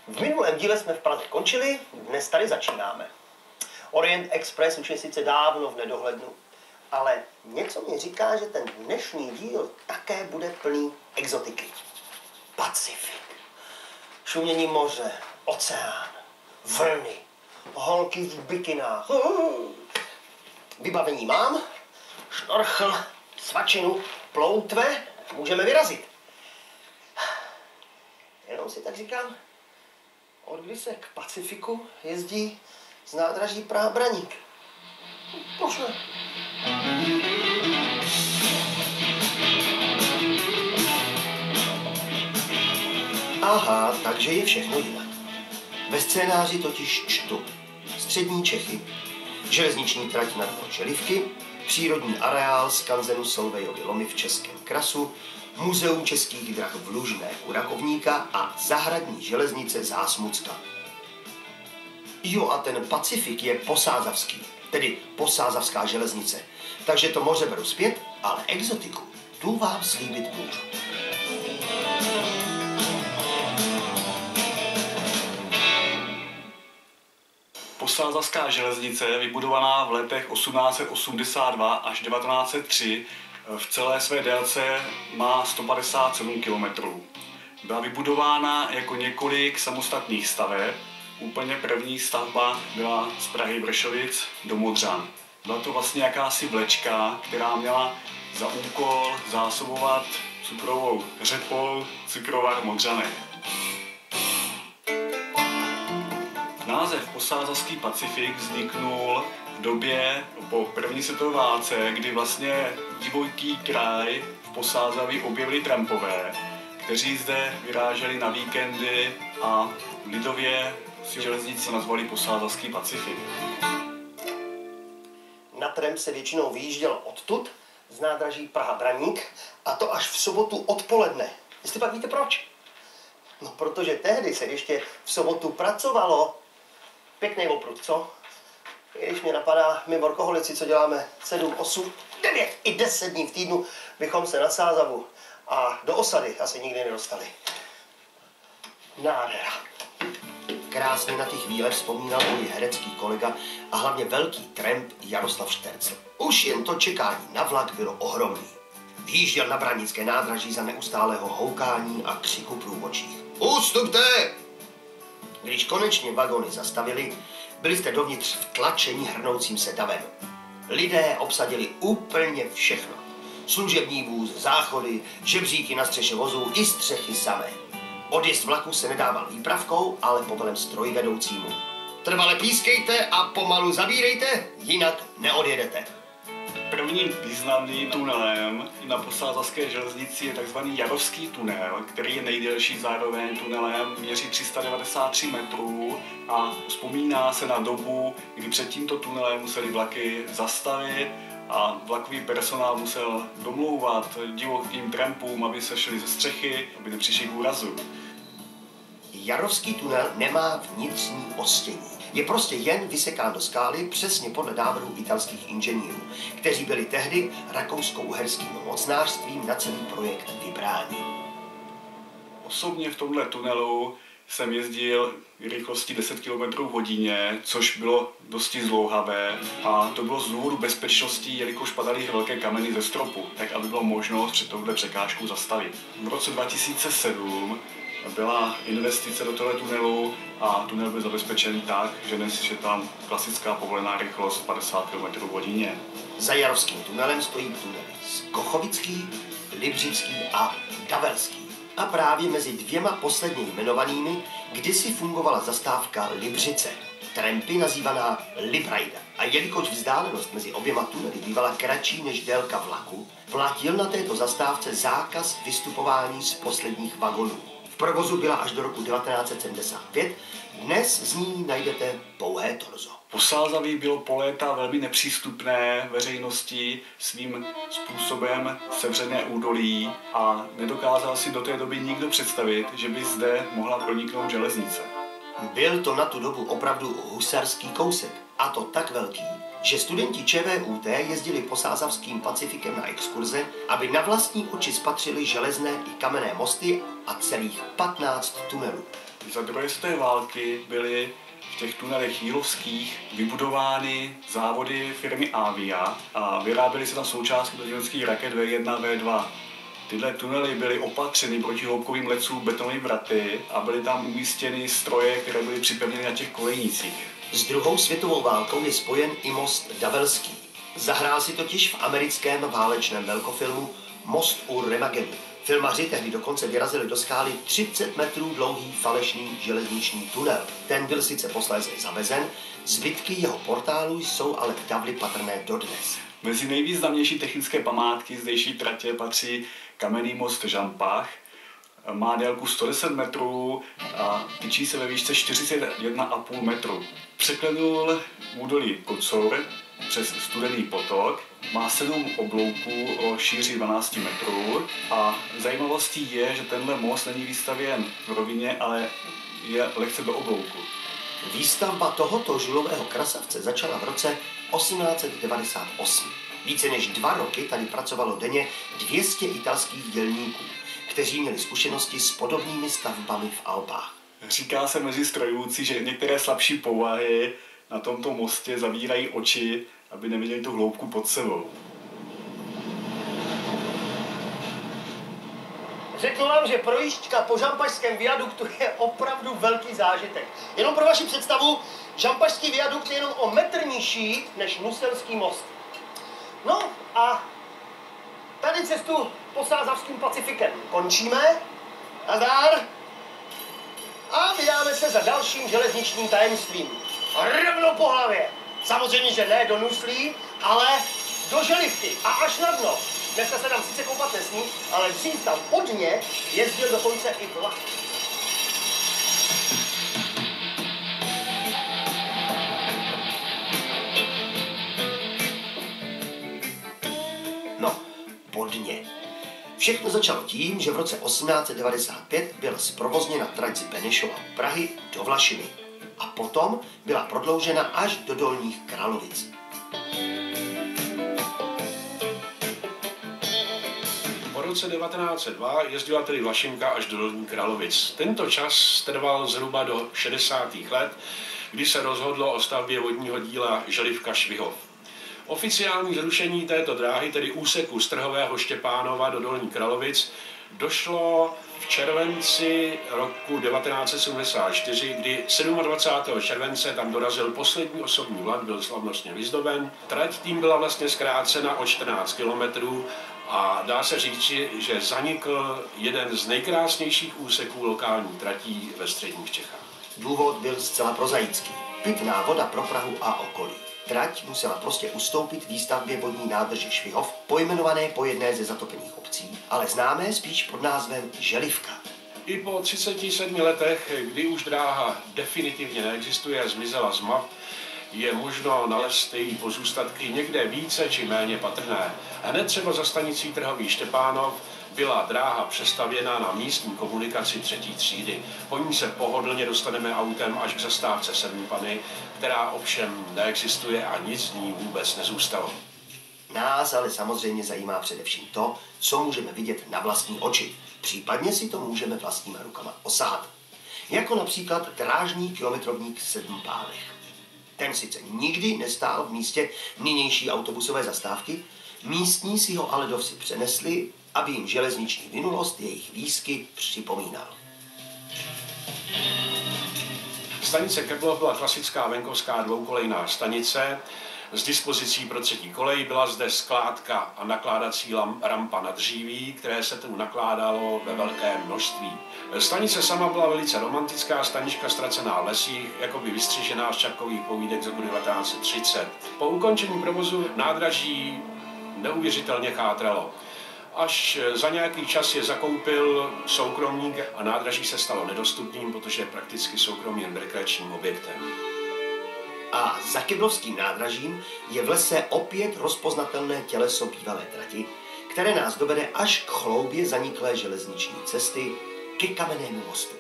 V minulém díle jsme v Praze končili, dnes tady začínáme. Orient Express už je sice dávno v nedohlednu, ale něco mi říká, že ten dnešní díl také bude plný exotiky. Pacifik. Šumění moře, oceán, vlny, holky v bikinách. Vybavení mám, šnorchl, svačinu, ploutve, můžeme vyrazit. Jenom si tak říkám, od kdy se k Pacifiku jezdí z nádraží Praha-Braník. Pošle. Aha, takže je všechno jinak. Ve scénáři totiž čtu střední Čechy, železniční trať na dno Želivky, přírodní areál skanzenu Solvejovy lomy v Českém Krasu, muzeum českých drah v Lužné u Rakovníka a zahradní železnice Zásmucka. Jo, a ten Pacifik je posázavský, tedy posázavská železnice. Takže to moře beru zpět, ale exotiku tu vám slíbit můžu. Posázavská železnice, vybudovaná v letech 1882 až 1903, v celé své délce má 157 km. Byla vybudována jako několik samostatných staveb. Úplně první stavba byla z Prahy Vršovic do Modřan. Byla to vlastně jakási vlečka, která měla za úkol zásobovat cukrovou řepou cukrovar Modřany. Název posázavský Pacifik vzniknul v době po první světové válce, kdy vlastně divoký kraj v Posázaví objevili trampové, kteří zde vyráželi na víkendy a lidově si železnici nazvali posázavský Pacifik. Na tramp se většinou vyjížděl odtud, z nádraží Praha-Braník, a to až v sobotu odpoledne. Jestli pak víte proč? No, protože tehdy se ještě v sobotu pracovalo. Pěkný oprut, co? Když mě napadá, my workoholici, co děláme 7, 8, 9 i 10 dní v týdnu, bychom se na Sázavu a do osady asi nikdy nedostali. Nádhera. Krásně na ty chvíle vzpomínal můj herecký kolega a hlavně velký tramp Jaroslav Štercl. Už jen to čekání na vlak bylo ohromný. Výjížděl na branické nádraží za neustálého houkání a křiku průvodčích. Ustupte! Když konečně vagony zastavili, byli jste dovnitř vtlačeni hrnoucím se davem. Lidé obsadili úplně všechno. Služební vůz, záchody, žebříky na střeše vozů i střechy samé. Odjezd vlaku se nedával výpravkou, ale povelem strojvedoucímu. Trvale pískejte a pomalu zabírejte, jinak neodjedete. Prvním významným tunelem na posázavské železnici je tzv. Jarovský tunel, který je nejdelší zároveň tunelem, měří 393 metrů a vzpomíná se na dobu, kdy před tímto tunelem museli vlaky zastavit a vlakový personál musel domlouvat divokým trampům, aby se šli ze střechy, aby nepřišli k úrazu. Jarovský tunel nemá vnitřní ostění. Je prostě jen vysekán do skály přesně podle návrhu italských inženýrů, kteří byli tehdy rakousko-uherským mocnářstvím na celý projekt vybráni. Osobně v tomhle tunelu jsem jezdil v rychlosti 10 km hodině, což bylo dosti zdlouhavé a to bylo z důvodu bezpečnosti, jelikož padaly velké kameny ze stropu, tak aby bylo možnost před touhle překážkou zastavit. V roce 2007 byla investice do tohle tunelu a tunel byl zabezpečen tak, že dnes je tam klasická povolená rychlost 50 km hodině. Za Jarovským tunelem stojí tunely Skochovický, Libřický a Gavelský. A právě mezi dvěma posledně jmenovanými kdysi fungovala zastávka Libřice, trampy nazývaná Librajda. A jelikož vzdálenost mezi oběma tunely bývala kratší než délka vlaku, platil na této zastávce zákaz vystupování z posledních vagonů. V provozu byla až do roku 1975, dnes z ní najdete pouhé torzo. Posázaví bylo po léta velmi nepřístupné veřejnosti, svým způsobem sevřené údolí a nedokázal si do té doby nikdo představit, že by zde mohla proniknout železnice. Byl to na tu dobu opravdu husarský kousek, a to tak velký, že studenti ČVUT jezdili posázavským Pacifikem na exkurze, aby na vlastní oči spatřili železné i kamenné mosty a celých 15 tunelů. Za druhé světové války byly v těch tunelech jílovských vybudovány závody firmy Avia a vyráběly se tam součástky do německých raket V1, V2. Tyhle tunely byly opatřeny proti hloubkovým letcům betonovými vraty a byly tam umístěny stroje, které byly připevněny na těch kolejnicích. S druhou světovou válkou je spojen i most Davelský. Zahrál si totiž v americkém válečném velkofilmu Most u Remagenu. Filmaři tehdy dokonce vyrazili do skály 30 metrů dlouhý falešný železniční tunel. Ten byl sice posléze zavezen, zbytky jeho portálu jsou ale v Davli patrné dodnes. Mezi nejvýznamnější technické památky zdejší tratě patří kamenný most Žampach. Má délku 110 metrů a tyčí se ve výšce 41,5 metru. Překlenul údolí Kocour přes Studený potok, má 7 oblouků o šíři 12 metrů a zajímavostí je, že tenhle most není výstavěn v rovině, ale je lehce do oblouku. Výstavba tohoto žulového krasavce začala v roce 1898. Více než 2 roky tady pracovalo denně 200 italských dělníků, kteří měli zkušenosti s podobnými stavbami v Alpách. Říká se mezi strojvůdci, že některé slabší povahy na tomto mostě zavírají oči, aby neviděli tu hloubku pod sebou. Řeknu vám, že projížďka po Žampašském viaduktu je opravdu velký zážitek. Jenom pro vaši představu, Žampašský viadukt je jenom o metr nižší než Nuselský most. No a tady cestu posázavským Pacifikem končíme. Nazdar. A vydáme se za dalším železničním tajemstvím. Rovnou po hlavě. Samozřejmě, že ne do Nuslí, ale do Želivky a až na dno. Dneska se tam sice koupat nesmí, ale dřív tam pod ně jezdil dokonce i vlak. No, podně. Všechno začalo tím, že v roce 1895 byla zprovozněna trať z Benešova Prahy do Vlašimi a potom byla prodloužena až do Dolních Kralovic. Po roce 1902 jezdila tedy Vlašimka až do Dolních Kralovic. Tento čas trval zhruba do 60. let, kdy se rozhodlo o stavbě vodního díla Želivka-Švihov. Oficiální zrušení této dráhy, tedy úseku z Trhového Štěpánova do Dolních Kralovic, došlo v červenci roku 1974, kdy 27. července tam dorazil poslední osobní vlak, byl slavnostně vyzdoben. Trať tím byla vlastně zkrácena o 14 kilometrů a dá se říct, že zanikl jeden z nejkrásnějších úseků lokální tratí ve středních Čechách. Důvod byl zcela prozaický. Pitná voda pro Prahu a okolí. Trať musela prostě ustoupit výstavbě vodní nádrže Švihov, pojmenované po jedné ze zatopených obcí, ale známé spíš pod názvem Želivka. I po 37 letech, kdy už dráha definitivně neexistuje a zmizela z map, je možno nalézt její pozůstatky někde více či méně patrné. Hned třeba za stanicí Trhový Štěpánov byla dráha přestavěna na místní komunikaci 3. třídy. Po ní se pohodlně dostaneme autem až k zastávce Sedmipany, která ovšem neexistuje a nic z ní vůbec nezůstalo. Nás ale samozřejmě zajímá především to, co můžeme vidět na vlastní oči. Případně si to můžeme vlastníma rukama osahat. Jako například drážní kilometrovník Sedmpálech. Ten sice nikdy nestál v místě nynější autobusové zastávky, místní si ho ale dovsi přenesli, aby jim železniční minulost jejich výsky připomínal. Stanice Keblov byla klasická venkovská dvoukolejná stanice. S dispozicí pro 3. kolej byla zde skládka a nakládací rampa na dříví, které se tu nakládalo ve velkém množství. Stanice sama byla velice romantická, stanička ztracená v lesích, jakoby vystřižená z Čapkových povídek z roku 1930. Po ukončení provozu nádraží neuvěřitelně chátralo. Až za nějaký čas je zakoupil soukromník a nádraží se stalo nedostupným, protože je prakticky soukromým rekreačním objektem. A za Keblovským nádražím je v lese opět rozpoznatelné těleso bývalé trati, které nás dovede až k chloubě zaniklé železniční cesty ke Kamennému mostu.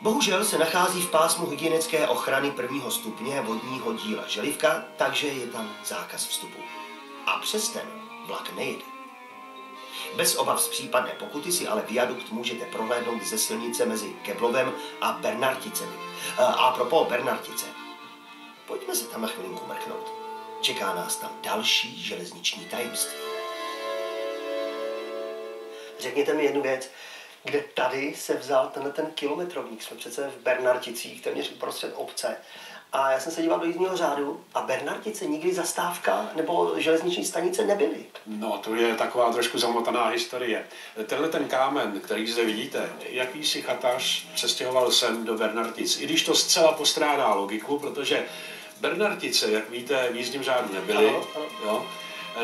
Bohužel se nachází v pásmu hygienické ochrany 1. stupně vodního díla Želivka, takže je tam zákaz vstupu. A přes ten vlak nejede. Bez obav z případné pokuty si ale viadukt můžete prohlédnout ze silnice mezi Keblovem a Bernarticemi. A propos Bernartice, pojďme se tam na chvilinku mrknout. Čeká nás tam další železniční tajemství. Řekněte mi jednu věc, kde tady se vzal ten kilometrovník? Jsme přece v Bernarticích, téměř uprostřed obce. A já jsem se díval do jízdního řádu a Bernartice nikdy zastávka nebo železniční stanice nebyly. No, to je taková trošku zamotaná historie. Tenhle ten kámen, který zde vidíte, jakýsi chatař přestěhoval sem do Bernartic. I když to zcela postrádá logiku, protože Bernartice, jak víte, v jízdním řádu nebyly. Ano. Jo?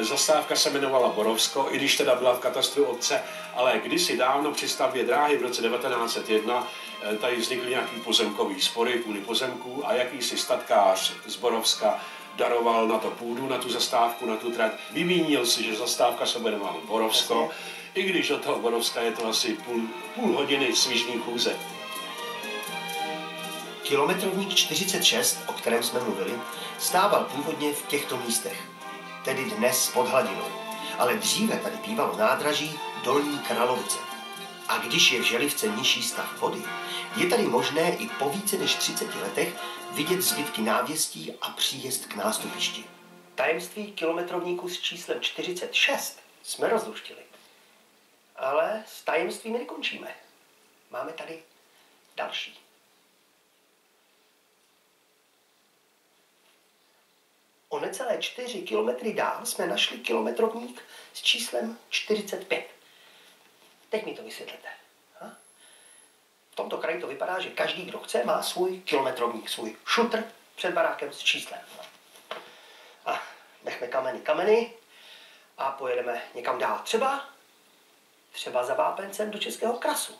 Zastávka se jmenovala Borovsko, i když teda byla v katastru obce, ale kdysi dávno při stavbě dráhy v roce 1901 tady vznikly nějaký pozemkový spory kvůli pozemků a jakýsi statkář z Borovska daroval na to půdu, na tu zastávku, na tu trať. Vymínil si, že zastávka se jmenovala Borovsko, i když do toho Borovska je to asi půl hodiny svižný chůze. Kilometrovník 46, o kterém jsme mluvili, stával původně v těchto místech, tedy dnes pod hladinou. Ale dříve tady bývalo nádraží Dolní Kralovice. A když je v Želivce nižší stav vody, je tady možné i po více než 30 letech vidět zbytky návěstí a příjezd k nástupišti. Tajemství kilometrovníku s číslem 46 jsme rozluštili. Ale s tajemstvím nekončíme. Máme tady další. O necelé 4 kilometry dál jsme našli kilometrovník s číslem 45. Teď mi to vysvětlete. V tomto kraji to vypadá, že každý, kdo chce, má svůj kilometrovník, svůj šutr před barákem s číslem. A nechme kameny a pojedeme někam dál. Třeba za Vápencem do Českého Krasu.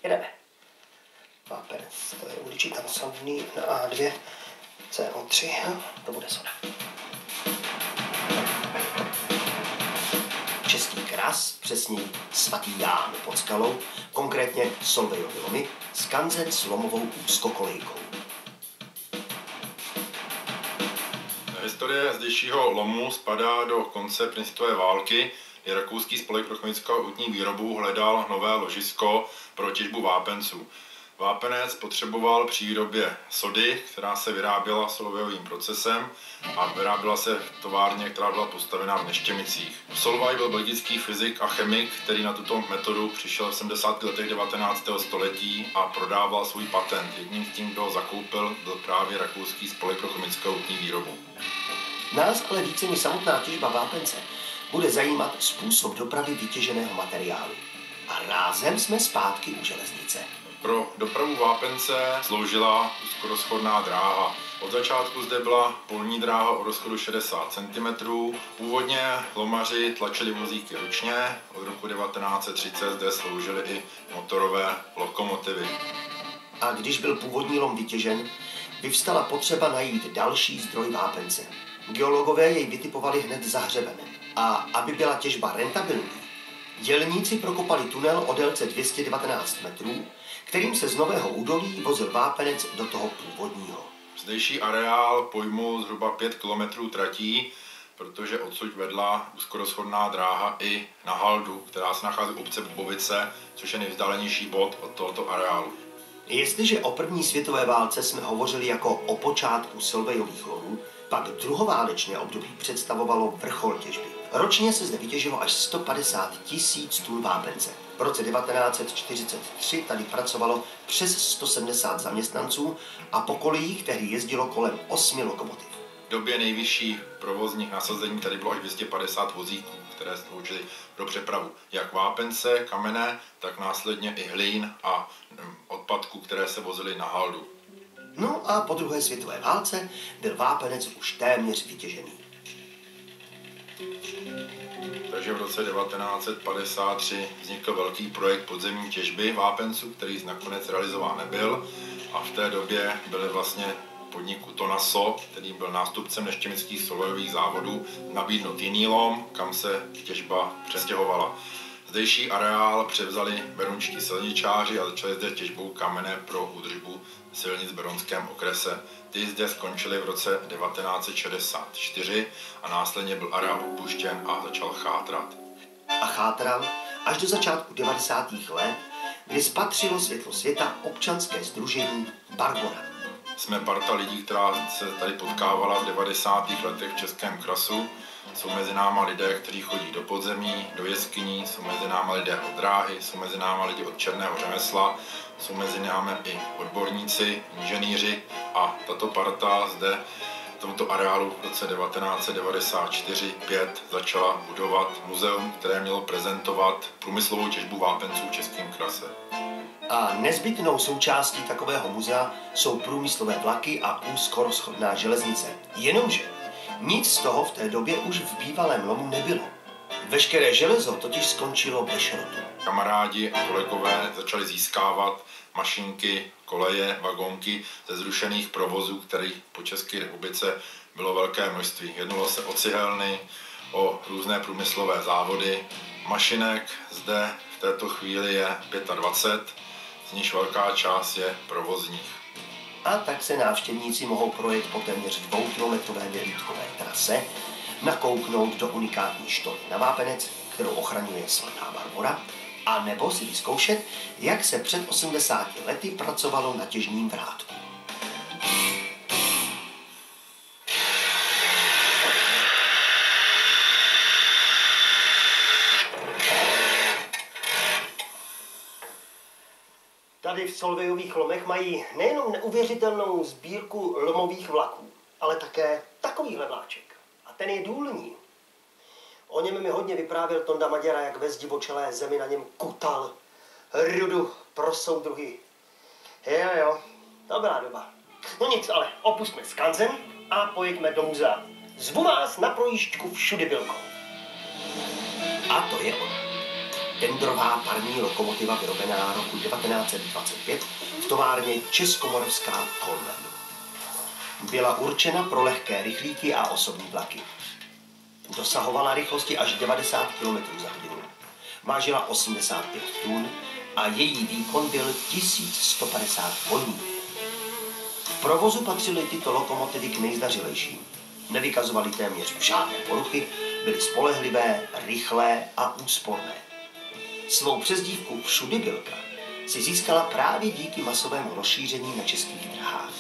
Jedeme. Vápenec, to je uličí tam Slavný na A2, CO3, to bude soda. Český Kras, přesněji Svatý Ján pod Skalou, konkrétně Solvejovy lomy, skanzen s lomovou úzkokolejkou. Historie zdejšího lomu spadá do konce principové války, kdy rakouský spolek pro chemickou a útní výrobu hledal nové ložisko pro těžbu vápenců. Vápenec potřeboval při výrobě sody, která se vyráběla solvejovým procesem a vyráběla se v továrně, která byla postavena v Neštěmicích. Solvay byl belgický fyzik a chemik, který na tuto metodu přišel v 70. letech 19. století a prodával svůj patent. Jedním z tím, kdo ho zakoupil, byl právě rakouský spolek pro chemickou a útní výrobu. Nás ale více než samotná těžba vápence bude zajímat způsob dopravy vytěženého materiálu. A rázem jsme zpátky u železnice. Pro dopravu vápence sloužila úzkorozchodná dráha. Od začátku zde byla polní dráha o rozchodu 60 cm. Původně lomaři tlačili vozíky ručně, od roku 1930 zde sloužily i motorové lokomotivy. A když byl původní lom vytěžen, vyvstala potřeba najít další zdroj vápence. Geologové jej vytipovali hned za hřebenem. A aby byla těžba rentabilní, dělníci prokopali tunel o délce 219 metrů, kterým se z Nového údolí vozil vápenec do toho původního. Zdejší areál pojmul zhruba 5 km tratí, protože odsud vedla úzkorozchodná dráha i na haldu, která se nachází v obce Bubovice, což je nejvzdálenější bod od tohoto areálu. Jestliže o první světové válce jsme hovořili jako o počátku Solvejových lomů, pak druhoválečné období představovalo vrchol těžby. Ročně se zde vytěžilo až 150 000 tun vápence. V roce 1943 tady pracovalo přes 170 zaměstnanců a po kolejích tehdy jezdilo kolem 8 lokomotiv. V době nejvyšší provozních nasazení tady bylo až 250 vozíků, které sloužily pro přepravu jak vápence, kamene, tak následně i hlín a odpadků, které se vozily na haldu. No a po druhé světové válce byl vápenec už téměř vytěžený. Takže v roce 1953 vznikl velký projekt podzemní těžby vápenců, který nakonec realizován nebyl. A v té době byly vlastně podniku Tonaso, který byl nástupcem neštěmických solvejových závodů, nabídnut jiný lom, kam se těžba přestěhovala. Zdejší areál převzali berounští silničáři a začali zde těžbou kamene pro údržbu silnic v berounském okrese. Ty zde skončily v roce 1964 a následně byl areál opuštěn a začal chátrat. a chátral až do začátku 90. let, kdy spatřilo světlo světa občanské sdružení Barbora. Jsme parta lidí, která se tady potkávala v 90. letech v Českém Krasu. Jsou mezi náma lidé, kteří chodí do podzemí, do jeskyní, jsou mezi náma lidé od dráhy, jsou mezi náma lidi od černého řemesla, jsou mezi námi i odborníci, inženýři a tato parta zde v tomto areálu v roce 1994-5 začala budovat muzeum, které mělo prezentovat průmyslovou těžbu vápenců v Českém Krase. A nezbytnou součástí takového muzea jsou průmyslové vlaky a úzkorozchodná železnice. Jenomže nic z toho v té době už v bývalém lomu nebylo. Veškeré železo totiž skončilo ve šrotu. Kamarádi a kolegové začali získávat mašinky, koleje, vagonky ze zrušených provozů, kterých po České republice bylo velké množství. Jednalo se o cihelny, o různé průmyslové závody. Mašinek zde v této chvíli je 25, z níž velká část je provozních. A tak se návštěvníci mohou projet po téměř 2kilometrové měřítkové trase, nakouknout do unikátní štoly na vápenec, kterou ochraňuje svatá Barbora, a nebo si vyzkoušet, jak se před 80 lety pracovalo na těžním vrátku. Tady v Solvejových lomech mají nejenom neuvěřitelnou sbírku lomových vlaků, ale také takovýhle vláček. A ten je důlní. O něm mi hodně vyprávěl Tonda Maděra, jak ve zdivočelé zemi na něm kutal rudu pro soudruhy. Jo, dobrá doba. No nic, ale opustme skanzen a pojďme do muzea. Zvu vás na projížďku všudy bylkou. A to je ono. Tendrová parní lokomotiva vyrobená roku 1925 v továrně Českomoravská Konven. Byla určena pro lehké rychlíky a osobní vlaky. Dosahovala rychlosti až 90 km za hodinu. Vážila 85 tun a její výkon byl 1150 koní. V provozu patřily tyto lokomotivy k nejzdařilejším. Nevykazovaly téměř žádné poruchy, byly spolehlivé, rychlé a úsporné. Svou přezdívku Všudybylka si získala právě díky masovému rozšíření na českých drahách.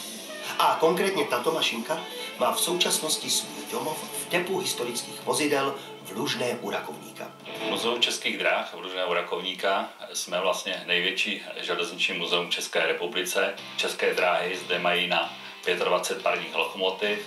A konkrétně tato mašinka má v současnosti svůj domov v depu historických vozidel v Lužné u Rakovníka. Muzeum českých drah v Lužné u Rakovníka jsme vlastně největší železniční muzeum v České republice. České dráhy zde mají na 25 parních lokomotiv,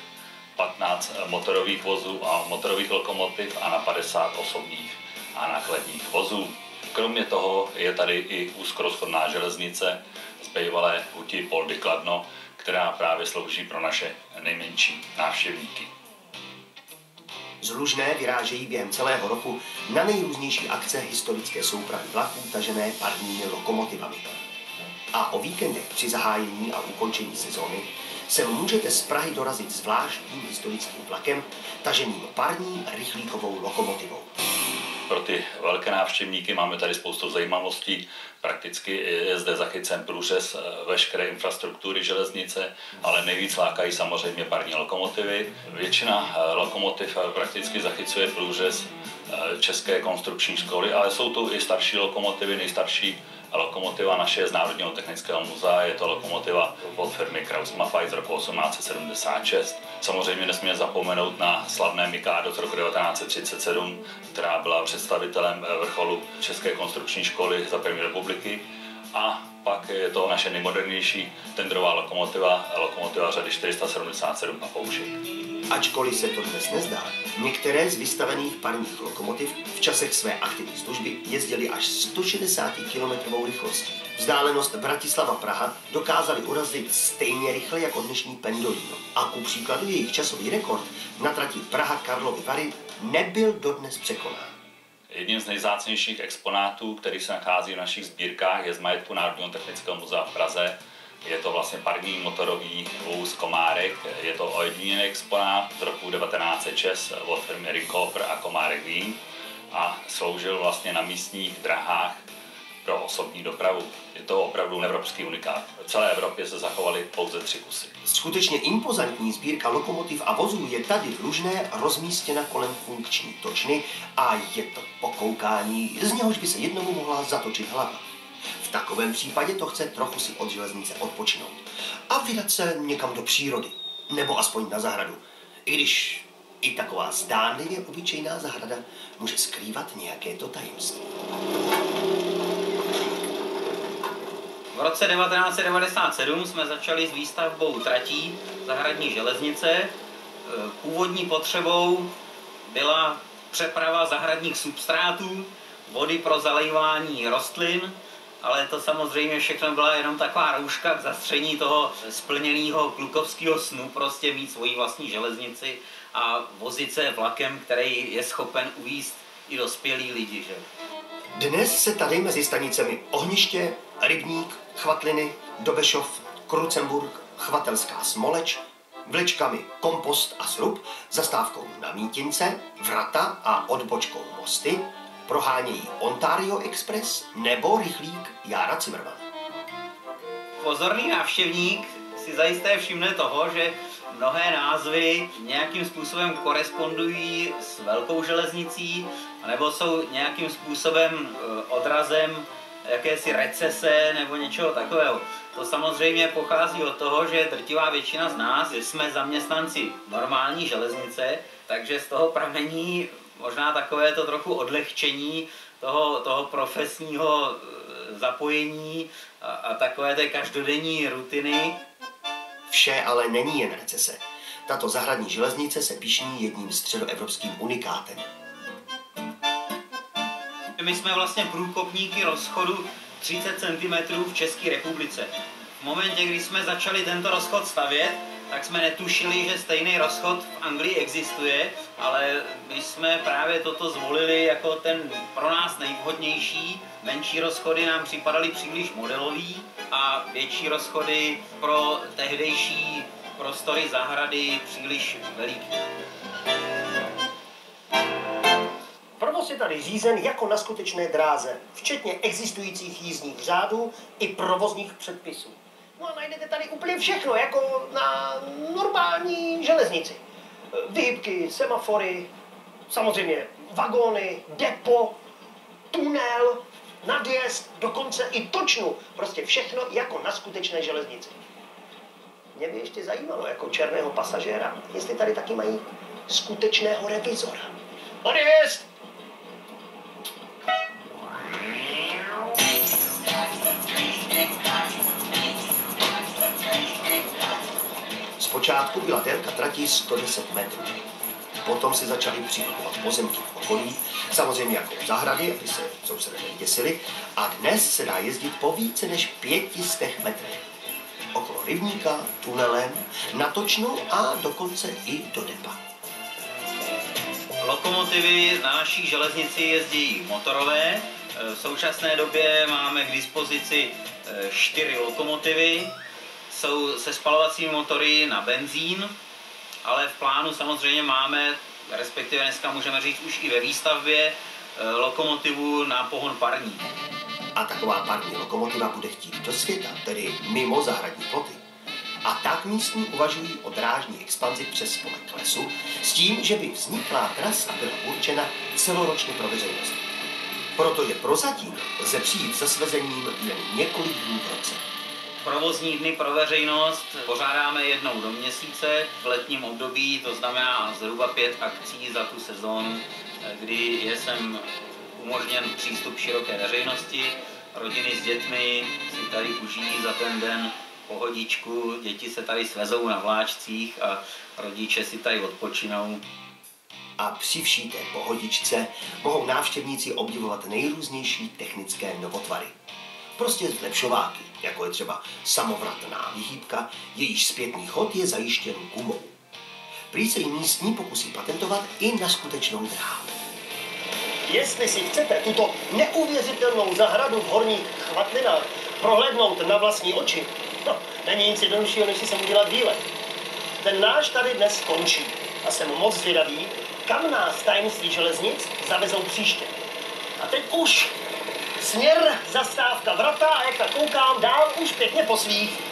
15 motorových vozů a motorových lokomotiv a na 50 osobních a nákladních vozů. Kromě toho je tady i úzkorozchodná železnice z bývalé huti Poldy Kladno, která právě slouží pro naše nejmenší návštěvníky. Z Lužné vyrážejí během celého roku na nejrůznější akce historické soupravy vlaků tažené parními lokomotivami. A o víkendech při zahájení a ukončení sezóny se můžete z Prahy dorazit zvláštním historickým vlakem taženým parní rychlíkovou lokomotivou. Pro ty velké návštěvníky máme tady spoustu zajímavostí. Prakticky je zde zachycen průřez veškeré infrastruktury železnice, ale nejvíc lákají samozřejmě parní lokomotivy. Většina lokomotiv prakticky zachycuje průřez České konstrukční školy, ale jsou tu i starší lokomotivy. Nejstarší lokomotiva naše je z Národního technického muzea, je to lokomotiva od firmy Krauss-Maffei z roku 1876. Samozřejmě nesmíme zapomenout na slavné Mikado z roku 1937, která byla představitelem vrcholu České konstrukční školy za první republiky. A pak je to naše nejmodernější tendrová lokomotiva řady 477 Papoušek. Ačkoliv se to dnes nezdá, některé z vystavených parních lokomotiv v časech své aktivní služby jezdily až 160 km rychlostí. Vzdálenost Bratislava-Praha dokázali urazit stejně rychle jako dnešní Pendolino. A ku příkladu jejich časový rekord na trati Praha-Karlovy Vary nebyl dodnes překonán. Jedním z nejvzácnějších exponátů, který se nachází v našich sbírkách, je z majetku Národního technického muzea v Praze. Je to vlastně parní motorový vůz Komárek. Je to ojedinělý exponát z roku 1906 od firmy Rinkofer a Komárek Vín a sloužil vlastně na místních drahách pro osobní dopravu. Je to opravdu evropský unikát. V celé Evropě se zachovaly pouze 3 kusy. Skutečně impozantní sbírka lokomotiv a vozů je tady v Lužné rozmístěna kolem funkční točny a je to pokoukání, z něhož by se jednomu mohla zatočit hlava. V takovém případě to chce trochu si od železnice odpočinout a vydat se někam do přírody, nebo aspoň na zahradu, i když i taková zdánlivě obyčejná zahrada může skrývat nějaké to tajemství. V roce 1997 jsme začali s výstavbou tratí zahradní železnice. Původní potřebou byla přeprava zahradních substrátů, vody pro zalejvání rostlin, ale to samozřejmě všechno byla jenom taková rouška k zastření toho splněného klukovského snu, prostě mít svoji vlastní železnici a vozit se vlakem, který je schopen uvízt i dospělí lidi. Že? Dnes se tady mezi stanicemi Ohniště, Rybník, Chvatliny, Dobešov, Krucemburk, Chvatelská Smoleč, vlečkami Kompost a Srub, zastávkou na Mítince, Vrata a odbočkou Mosty prohánějí Ontario Express nebo rychlík Jára Cimrmana. Pozorný návštěvník si zajisté všimne toho, že mnohé názvy nějakým způsobem korespondují s velkou železnicí, nebo jsou nějakým způsobem odrazem jakési recese nebo něčeho takového. To samozřejmě pochází od toho, že drtivá většina z nás jsme zaměstnanci normální železnice, takže z toho pramení možná takové to trochu odlehčení toho profesního zapojení a takové té každodenní rutiny. Vše ale není jen recese. Tato zahradní železnice se pyšní jedním středoevropským unikátem. My jsme vlastně průkopníky rozchodu 30 cm v České republice. V momentě, kdy jsme začali tento rozchod stavět, tak jsme netušili, že stejný rozchod v Anglii existuje, ale my jsme právě toto zvolili jako ten pro nás nejvhodnější. Menší rozchody nám připadaly příliš modelový a větší rozchody pro tehdejší prostory zahrady příliš veliký. Provoz je tady řízen jako na skutečné dráze, včetně existujících jízdních řádů i provozních předpisů. No a najdete tady úplně všechno, jako na normální železnici. Výhybky, semafory, samozřejmě vagóny, depo, tunel, nadjezd, dokonce i točnu. Prostě všechno jako na skutečné železnici. Mě by ještě zajímalo, jako černého pasažéra, jestli tady taky mají skutečného revizora. Nadjezd! Zpočátku byla délka trati 110 metrů. Potom se začaly přikupovat pozemky v okolí, samozřejmě jako zahrady, aby se sousedé nevyděsili, a dnes se dá jezdit po více než 500 metrech. Okolo rybníka, tunelem, na točnu a dokonce i do depa. Lokomotivy na naší železnici jezdí motorové. V současné době máme k dispozici 4 lokomotivy. Jsou se spalovacími motory na benzín, ale v plánu samozřejmě máme, respektive dneska můžeme říct už i ve výstavbě, lokomotivu na pohon parní. A taková parní lokomotiva bude chtít do světa, tedy mimo zahradní ploty. A tak místní uvažují o drážní expanzi přes spolek lesu s tím, že by vzniklá trasa byla určena celoročně pro veřejnost. Protože prozatím lze přijít za svezením jen několik dní v roce. Provozní dny pro veřejnost pořádáme jednou do měsíce v letním období, to znamená zhruba 5 akcí za tu sezónu, kdy je sem umožněn přístup široké veřejnosti. Rodiny s dětmi si tady užijí za ten den pohodičku, děti se tady svezou na vláčcích a rodiče si tady odpočinou. A při vší té pohodičce mohou návštěvníci obdivovat nejrůznější technické novotvary. Prostě zlepšováky, jako je třeba samovratná vyhýbka, jejíž zpětný chod je zajištěn gumou. Prý se jí místní pokusí patentovat i na skutečnou dráhu. Jestli si chcete tuto neuvěřitelnou zahradu v Horních Chvatlinách prohlédnout na vlastní oči, no, není nic jednoduššího, než si sem udělat výlet. Ten náš tady dnes končí a jsem moc zvědavý, kam nás tajemství železnic zavezou příště. A teď už Směr, zastávka, vrata a jak tak koukám, dál už pěkně po svých.